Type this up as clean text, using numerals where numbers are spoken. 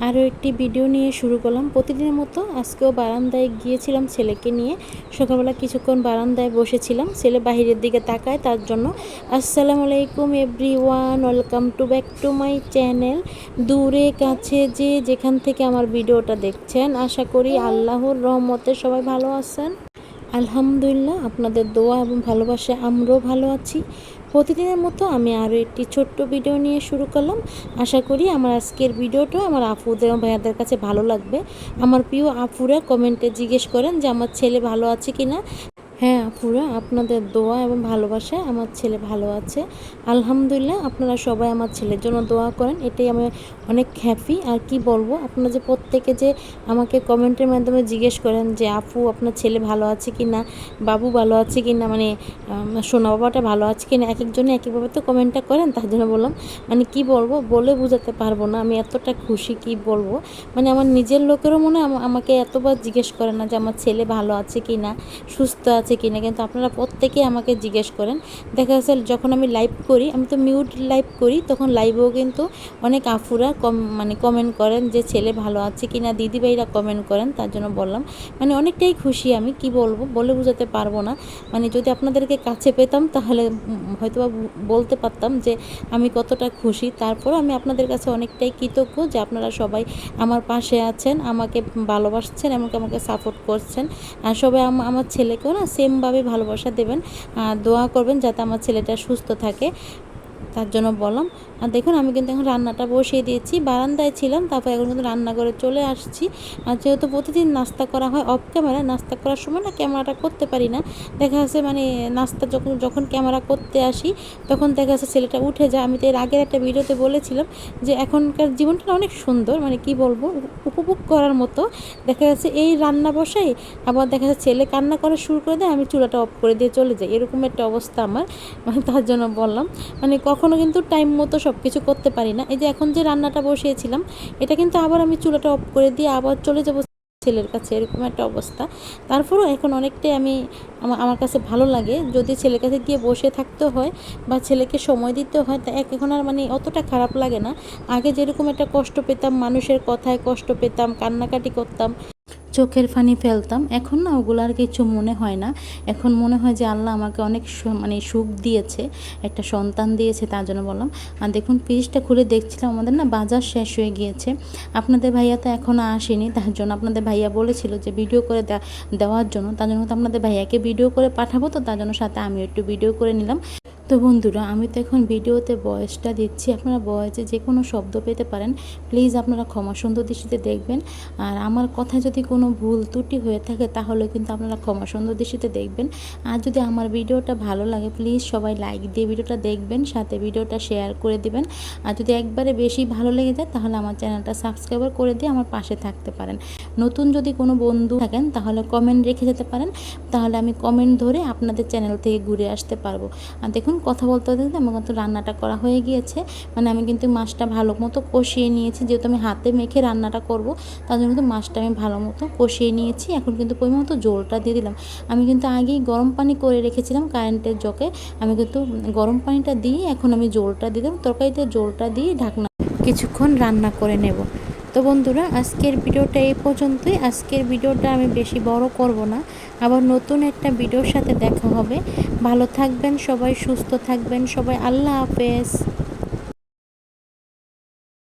আরও একটি ভিডিও নিয়ে শুরু করলাম। প্রতিদিনের মতো আজকেও বারান্দায় গিয়েছিলাম ছেলেকে নিয়ে। সকালবেলা কিছুক্ষণ বারান্দায় বসেছিলাম, ছেলে বাহিরের দিকে তাকায় তার জন্য। আসসালামু আলাইকুম everyone, welcome to back to my channel. দূরে কাছে যে যেখান থেকে আমার ভিডিওটা দেখছেন, আশা করি আল্লাহর রহমতে সবাই ভালো আছেন। আলহামদুলিল্লাহ, আপনাদের দোয়া এবং ভালোবাসা আমরাও ভালো আছি। প্রতিদিনের মতো আমি আরও একটি ছোট্ট ভিডিও নিয়ে শুরু করলাম। আশা করি আমার আজকের ভিডিওটা আমার আপুদের এবং ভাইয়াদের কাছে ভালো লাগবে। আমার প্রিয় আপুরা কমেন্টে জিজ্ঞেস করেন যে আমার ছেলে ভালো আছে কি না। হ্যাঁ আপুরা, আপনাদের দোয়া এবং ভালোবাসায় আমার ছেলে ভালো আছে আলহামদুলিল্লাহ। আপনারা সবাই আমার ছেলের জন্য দোয়া করেন, এটাই আমি অনেক হ্যাপি। আর কি বলবো, আপনারা যে প্রত্যেকে যে আমাকে কমেন্টের মাধ্যমে জিজ্ঞেস করেন যে আপু আপনার ছেলে ভালো আছে কি না, বাবু ভালো আছে কি না, মানে সোনা বাবাটা ভালো আছে কি না, এক একজনে এক একভাবে তো কমেন্টটা করেন। তার জন্য বললাম, মানে কি বলবো, বলে বোঝাতে পারবো না আমি এতটা খুশি, কি বলবো। মানে আমার নিজের লোকেরও মনে হয় আমাকে এতবার জিজ্ঞেস করে না যে আমার ছেলে ভালো আছে কি না, সুস্থ আছে কি না, কিন্তু আপনারা প্রত্যেকেই আমাকে জিজ্ঞেস করেন। দেখা যাচ্ছে যখন আমি লাইভ করি, আমি তো মিউট লাইভ করি, তখন লাইভেও কিন্তু অনেক আফুরা কমেন্ট করেন যে ছেলে ভালো আছে কি না, দিদিভাইরা কমেন্ট করেন। তার জন্য বললাম, মানে অনেকটাই খুশি আমি, কি বলবো, বলে বোঝাতে পারবো না। মানে যদি আপনাদেরকে কাছে পেতাম তাহলে হয়তো বলতে পারতাম যে আমি কতটা খুশি। তারপর আমি আপনাদের কাছে অনেকটাই কৃতজ্ঞ যে আপনারা সবাই আমার পাশে আছেন, আমাকে ভালোবাসছেন, এমনকি আমাকে সাপোর্ট করছেন। আর সবাই আমার ছেলেকেও না সেমভাবে ভালোবাসা দেবেন, দোয়া করবেন যাতে আমার ছেলেটা সুস্থ থাকে। তার জন্য বললাম। আর দেখুন আমি কিন্তু এখন রান্নাটা বসিয়ে দিয়েছি, বারান্দায় ছিলাম, তারপর এখন কিন্তু রান্নাঘরে চলে আসছি। আর যেহেতু প্রতিদিন নাস্তা করা হয় অফ ক্যামেরা, নাস্তা করার সময় না ক্যামেরাটা করতে পারি না। দেখা যাচ্ছে মানে নাস্তা যখন যখন ক্যামেরা করতে আসি তখন দেখা যাচ্ছে ছেলেটা উঠে যায়। আমি তো এর আগের একটা ভিডিওতে বলেছিলাম যে এখনকার জীবনটা অনেক সুন্দর, মানে কি বলবো, উপভোগ করার মতো। দেখা যাচ্ছে এই রান্না বসাই, আবার দেখা যাচ্ছে ছেলে কান্না করা শুরু করে দেয়, আমি চুলাটা অফ করে দিয়ে চলে যাই, এরকম একটা অবস্থা আমার। মানে তার জন্য বললাম, মানে কখনো কিন্তু টাইম মতো সব কিছু করতে পারি না। এই যে এখন যে রান্নাটা বসিয়েছিলাম, এটা কিন্তু আবার আমি চুলাটা অফ করে দিয়ে আবার চলে যাবো ছেলের কাছে, এরকম একটা অবস্থা। তারপরেও এখন অনেকটাই আমার কাছে ভালো লাগে, যদি ছেলের কাছে গিয়ে বসে থাকতে হয় বা ছেলেকে সময় দিতে হয়, তা এখন আর মানে অতটা খারাপ লাগে না। আগে যেরকম একটা কষ্ট পেতাম, মানুষের কথায় কষ্ট পেতাম, কান্নাকাটি করতাম, চোখের পানি ফেলতাম, এখন না ওগুলো আর কিছু মনে হয় না। এখন মনে হয় যে আল্লাহ আমাকে অনেক মানে সুখ দিয়েছে, একটা সন্তান দিয়েছে, তার জন্য বললাম। আর দেখুন ফ্রিজটা খুলে দেখছিলাম, আমাদের না বাজার শেষ হয়ে গিয়েছে। আপনাদের ভাইয়া তো এখনও আসেনি, তার জন্য আপনাদের ভাইয়া বলেছিল যে ভিডিও করে দেওয়ার জন্য, তার জন্য তো আপনাদের ভাইয়াকে ভিডিও করে পাঠাবো, তো তার জন্য সাথে আমিও একটু ভিডিও করে নিলাম। তো বন্ধুরা, আমি তো এখন ভিডিওতে ভয়েসটা দিচ্ছি, আপনারা ভয়েসে যে কোনো শব্দ পেতে পারেন, প্লিজ আপনারা ক্ষমা সুন্দর দৃষ্টিতে দেখবেন। আর আমার কথায় যদি কোনো ভুল ত্রুটি হয়ে থাকে তাহলে কিন্তু আপনারা ক্ষমা সুন্দর দৃষ্টিতে দেখবেন। আর যদি আমার ভিডিওটা ভালো লাগে প্লিজ সবাই লাইক দিয়ে ভিডিওটা দেখবেন, সাথে ভিডিওটা শেয়ার করে দিবেন। আর যদি একবারে বেশি ভালো লেগে যায় তাহলে আমার চ্যানেলটা সাবস্ক্রাইব করে দিয়ে আমার পাশে থাকতে পারেন। নতুন যদি কোনো বন্ধু থাকেন তাহলে কমেন্ট রেখে যেতে পারেন, তাহলে আমি কমেন্ট ধরে আপনাদের চ্যানেল থেকে ঘুরে আসতে পারবো। আর দেখুন কথা বলতে বলতে আমার কিন্তু রান্নাটা করা হয়ে গিয়েছে। মানে আমি কিন্তু মাছটা ভালো মতো কষিয়ে নিয়েছি, যেহেতু আমি হাতে মেখে রান্নাটা করব, তার জন্য কিন্তু মাছটা আমি ভালো মতো কষিয়ে নিয়েছি। এখন কিন্তু পরিমাণ মতো জলটা দিয়ে দিলাম। আমি কিন্তু আগেই গরম পানি করে রেখেছিলাম কারেন্টের জগে, আমি কিন্তু গরম পানিটা দিয়ে এখন আমি জলটা দিলাম, তরকারিতে জলটা দিয়ে ঢাকনা কিছুক্ষণ রান্না করে নেব। তো বন্ধুরা, আজকের ভিডিওটা এই পর্যন্তই। আজকের ভিডিওটা আমি বেশি বড় করব না, আবার নতুন একটা ভিডিওর সাথে দেখা হবে। ভালো থাকবেন সবাই, সুস্থ থাকবেন সবাই, আল্লাহ হাফেজ।